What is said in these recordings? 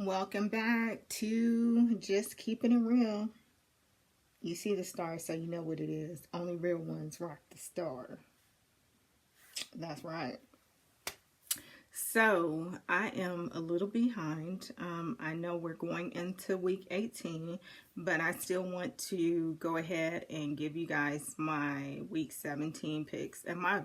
Welcome back to Just Keeping It Real. You see the star, so you know what it is. Only real ones rock the star. That's right. So, I am a little behind. I know we're going into week 18, but I still want to go ahead and give you guys my week 17 picks. And my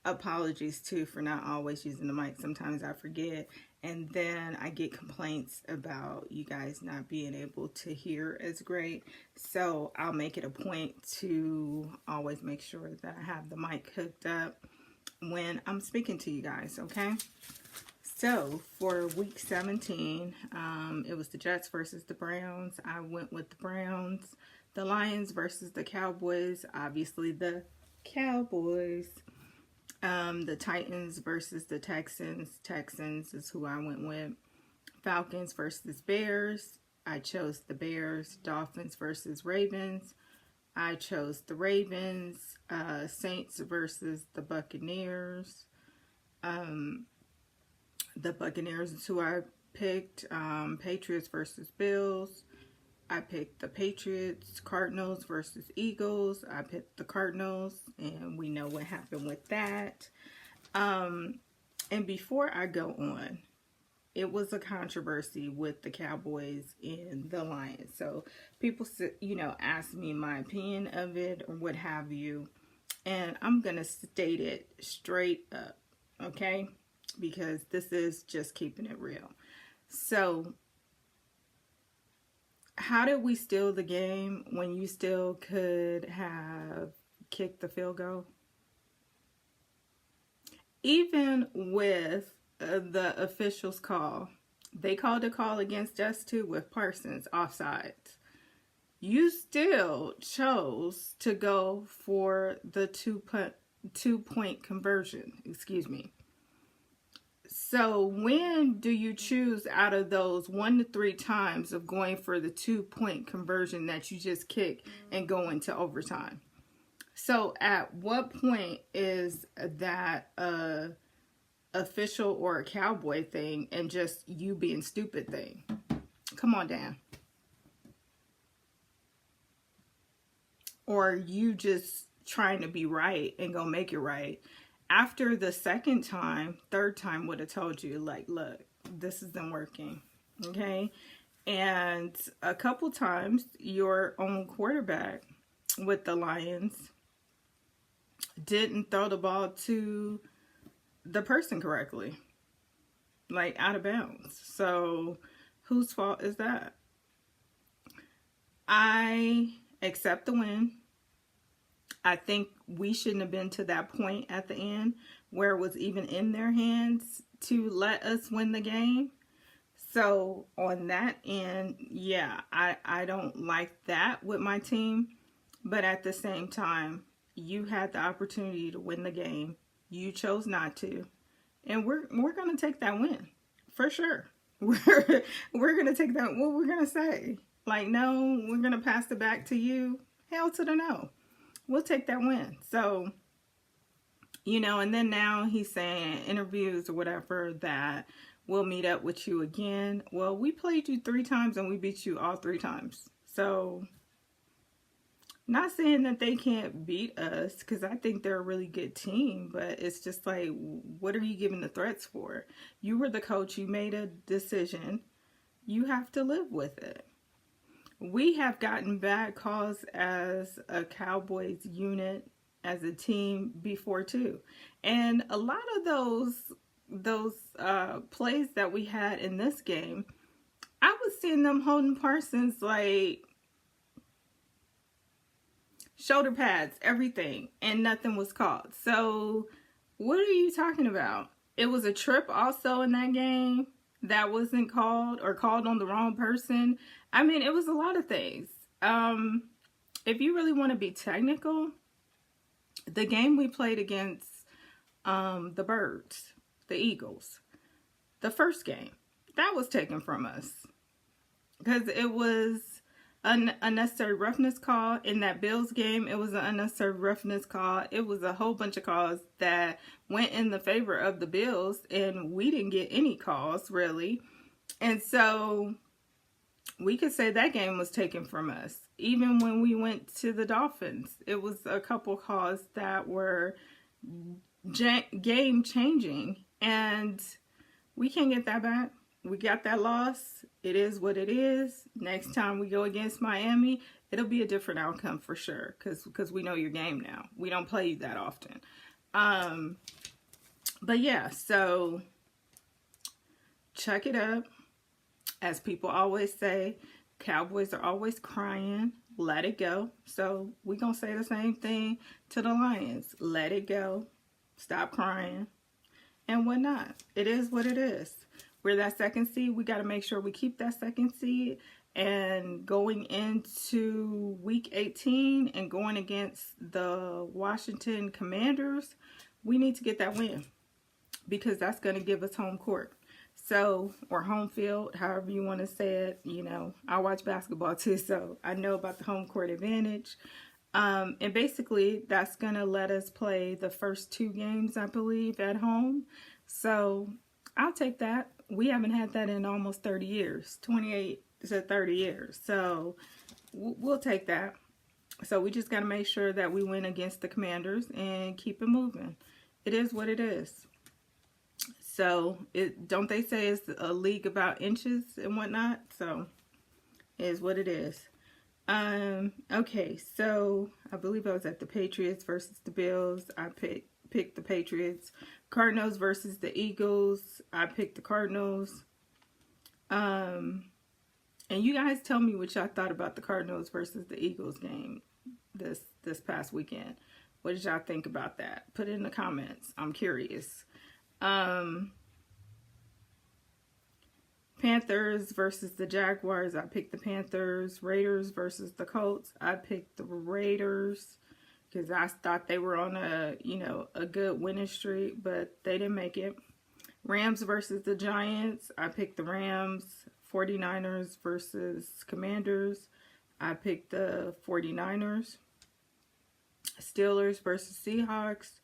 apologies too for not always using the mic. Sometimes I forget. And then I get complaints about you guys not being able to hear as great. So I'll make it a point to always make sure that I have the mic hooked up when I'm speaking to you guys, okay? So for week 17, it was the Jets versus the Browns. I went with the Browns. The Lions versus the Cowboys. Obviously the Cowboys. The Titans versus the Texans. Texans is who I went with. Falcons versus Bears. I chose the Bears. Dolphins versus Ravens. I chose the Ravens. Saints versus the Buccaneers. The Buccaneers is who I picked. Patriots versus Bills. I picked the Patriots. Cardinals versus Eagles. I picked the Cardinals, and we know what happened with that. And before I go on, it was a controversy with the Cowboys and the Lions. So people, ask me my opinion of it or what have you. And I'm going to state it straight up, okay? Because this is just keeping it real. So, how did we steal the game when you still could have kicked the field goal? Even with the officials' call, they called a call against us too with Parsons offsides. You still chose to go for the two-point conversion. Excuse me. So when do you choose out of those 1 to 3 times of going for the 2-point conversion that you just kick and go into overtime? So at what point is that a official or a Cowboy thing and just you being stupid thing? Come on, Dan. Or you just trying to be right and go make it right. After the second time, third time would have told you, like, look, this isn't working, okay? And a couple times, your own quarterback with the Lions didn't throw the ball to the person correctly, like out of bounds. So whose fault is that? I accept the win. I think we shouldn't have been to that point at the end where it was even in their hands to let us win the game. So on that end, yeah, I don't like that with my team. But at the same time, you had the opportunity to win the game. You chose not to. And we're going to take that win for sure. We're going to take that. What we're going to say? Like, no, we're going to pass it back to you. Hell to the no. We'll take that win. So, and then now he's saying interviews or whatever that we'll meet up with you again. Well, we played you 3 times and we beat you all 3 times. So, not saying that they can't beat us because I think they're a really good team, but it's just like, what are you giving the threats for? You were the coach. You made a decision. You have to live with it. We have gotten bad calls as a Cowboys unit, as a team before too. And a lot of those plays that we had in this game, I was seeing them holding Parsons like shoulder pads, everything, and nothing was called. So what are you talking about? It was a trip also in that game that wasn't called or called on the wrong person. I mean, it was a lot of things. If you really want to be technical, the game we played against the Birds, the Eagles, the first game, that was taken from us because it was an unnecessary roughness call. In that Bills game, it was an unnecessary roughness call. It was a whole bunch of calls that went in the favor of the Bills, and we didn't get any calls really. And so we could say that game was taken from us. Even when we went to the Dolphins, it was a couple calls that were game changing, and we can't get that back. We got that loss. It is what it is. Next time we go against Miami, it'll be a different outcome for sure, because we know your game now. We don't play you that often. But yeah, so check it up. As people always say, Cowboys are always crying. Let it go. So we're going to say the same thing to the Lions. Let it go. Stop crying. And whatnot. It is what it is. We're that second seed. We got to make sure we keep that second seed. And going into week 18 and going against the Washington Commanders, we need to get that win. Because that's going to give us home court. So, or home field, however you want to say it. You know, I watch basketball too, so I know about the home court advantage. And basically, that's going to let us play the first 2 games, I believe, at home. So, I'll take that. We haven't had that in almost 30 years, 28 to 30 years. So, we'll take that. So, we just got to make sure that we win against the Commanders and keep it moving. It is what it is. So, don't they say it's a league about inches and whatnot? So, it is what it is. Okay, so I believe I was at the Patriots versus the Bills. I picked the Patriots. Cardinals versus the Eagles. I picked the Cardinals. And you guys tell me what y'all thought about the Cardinals versus the Eagles game this past weekend. What did y'all think about that? Put it in the comments. I'm curious. Panthers versus the Jaguars. I picked the Panthers. Raiders versus the Colts. I picked the Raiders because I thought they were on a good winning streak, but they didn't make it. Rams versus the Giants. I picked the Rams. 49ers versus Commanders. I picked the 49ers. Steelers versus Seahawks.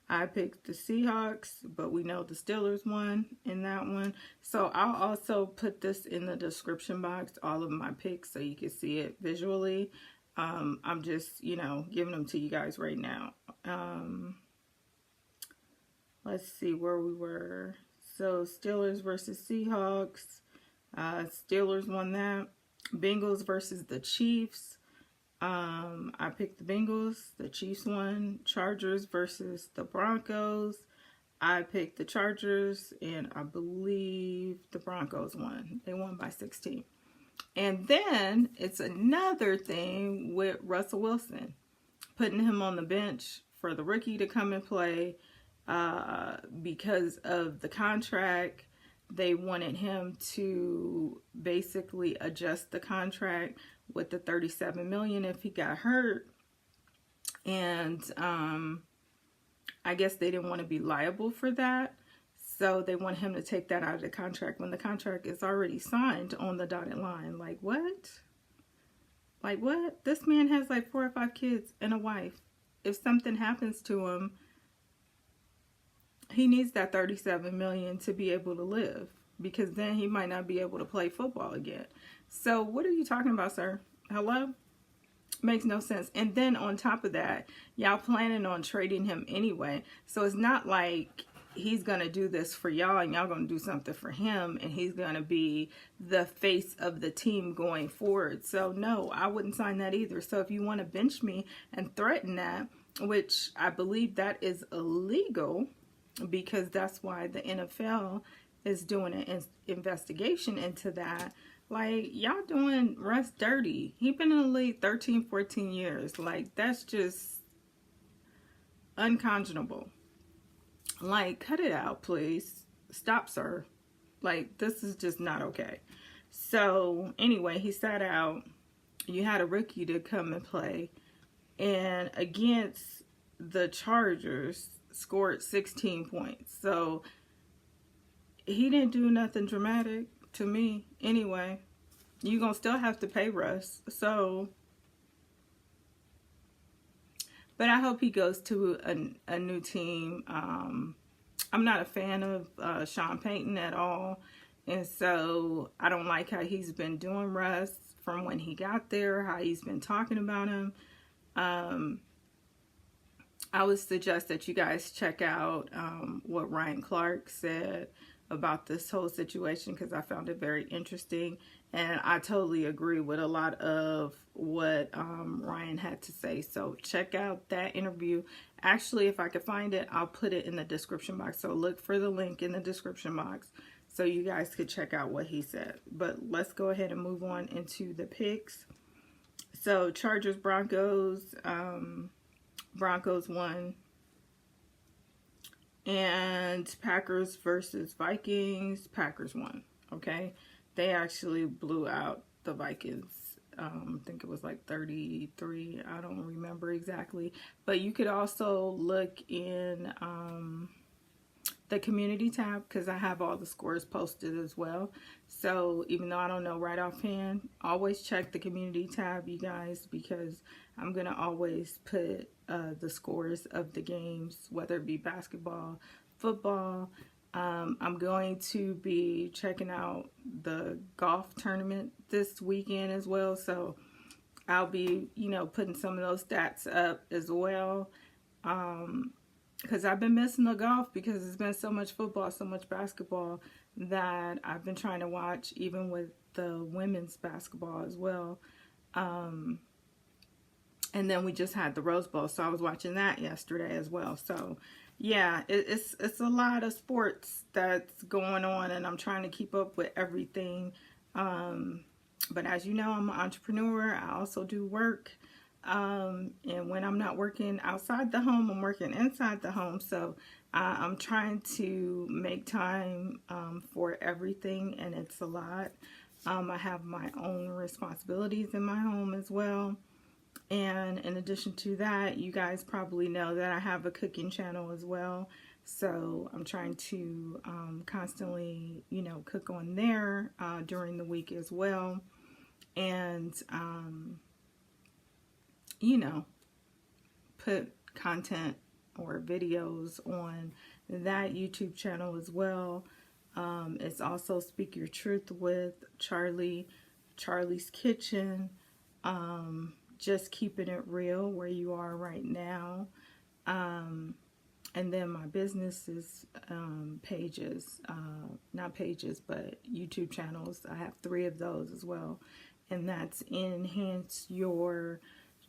I picked the Seahawks, but we know the Steelers won in that one. So I'll also put this in the description box, all of my picks, so you can see it visually. I'm just, giving them to you guys right now. Let's see where we were. So Steelers versus Seahawks. Steelers won that. Bengals versus the Chiefs. I picked the Bengals. The Chiefs won. Chargers versus the Broncos. I picked the Chargers, and I believe the Broncos won. They won by 16. And then it's another thing with Russell Wilson, putting him on the bench for the rookie to come and play because of the contract. They wanted him to basically adjust the contract with the $37 million if he got hurt. And I guess they didn't want to be liable for that. So they want him to take that out of the contract when the contract is already signed on the dotted line. Like, what? Like, what? This man has like 4 or 5 kids and a wife. If something happens to him, he needs that $37 million to be able to live, because then he might not be able to play football again. So what are you talking about, sir? Hello? Makes no sense. And then on top of that, y'all planning on trading him anyway. So it's not like he's going to do this for y'all and y'all going to do something for him and he's going to be the face of the team going forward. So no, I wouldn't sign that either. So if you want to bench me and threaten that, which I believe that is illegal, because that's why the NFL is doing an investigation into that. Like, y'all doing Russ dirty. He been in the league 13, 14 years. Like, that's just unconscionable. Like, cut it out, please. Stop, sir. Like, this is just not okay. So, anyway, he sat out. You had a rookie to come and play. And against the Chargers, scored 16 points. So he didn't do nothing dramatic to me anyway. You're going to still have to pay Russ. So, but I hope he goes to a new team. I'm not a fan of Sean Payton at all. And so I don't like how he's been doing Russ from when he got there, how he's been talking about him. I would suggest that you guys check out what Ryan Clark said about this whole situation, because I found it very interesting. And I totally agree with a lot of what Ryan had to say. So check out that interview. Actually, if I could find it, I'll put it in the description box. So look for the link in the description box so you guys could check out what he said. But let's go ahead and move on into the picks. So Chargers, Broncos. Broncos won. And Packers versus Vikings. Packers won. Okay. They actually blew out the Vikings. I think it was like 33. I don't remember exactly. But you could also look in the community tab, because I have all the scores posted as well. So even though I don't know right offhand, always check the community tab, you guys, because I'm going to always put the scores of the games, whether it be basketball, football. I'm going to be checking out the golf tournament this weekend as well. So I'll be, putting some of those stats up as well. Because I've been missing the golf because it's been so much football, so much basketball that I've been trying to watch, even with the women's basketball as well. And then we just had the Rose Bowl, so I was watching that yesterday as well. So yeah, it's a lot of sports that's going on, and I'm trying to keep up with everything. But as you know, I'm an entrepreneur. I also do work. And when I'm not working outside the home, I'm working inside the home. So I'm trying to make time for everything, and it's a lot. I have my own responsibilities in my home as well. And in addition to that, you guys probably know that I have a cooking channel as well. So I'm trying to constantly, cook on there during the week as well. And, put content or videos on that YouTube channel as well. It's also Speak Your Truth with Charlie, Charlie's Kitchen, just keeping it real where you are right now. And then my businesses pages, not pages, but YouTube channels. I have 3 of those as well. And that's Enhance Your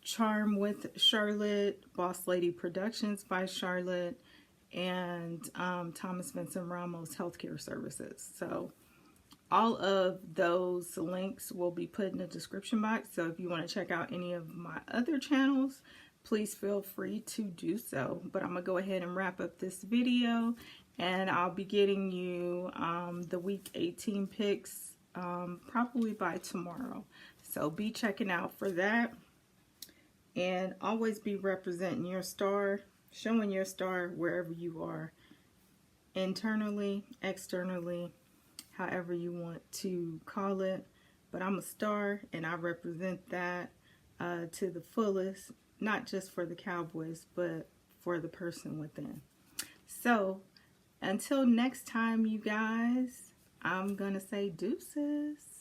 Charm with Charlotte, Boss Lady Productions by Charlotte, and Thomas Vincent Ramos Healthcare Services. So all of those links will be put in the description box. So if you want to check out any of my other channels, please feel free to do so. But I'm going to go ahead and wrap up this video, and I'll be getting you the week 18 picks probably by tomorrow. So be checking out for that. And always be representing your star, showing your star wherever you are, internally, externally, however you want to call it. But I'm a star, and I represent that to the fullest, not just for the Cowboys, but for the person within. So until next time, you guys, I'm going to say deuces.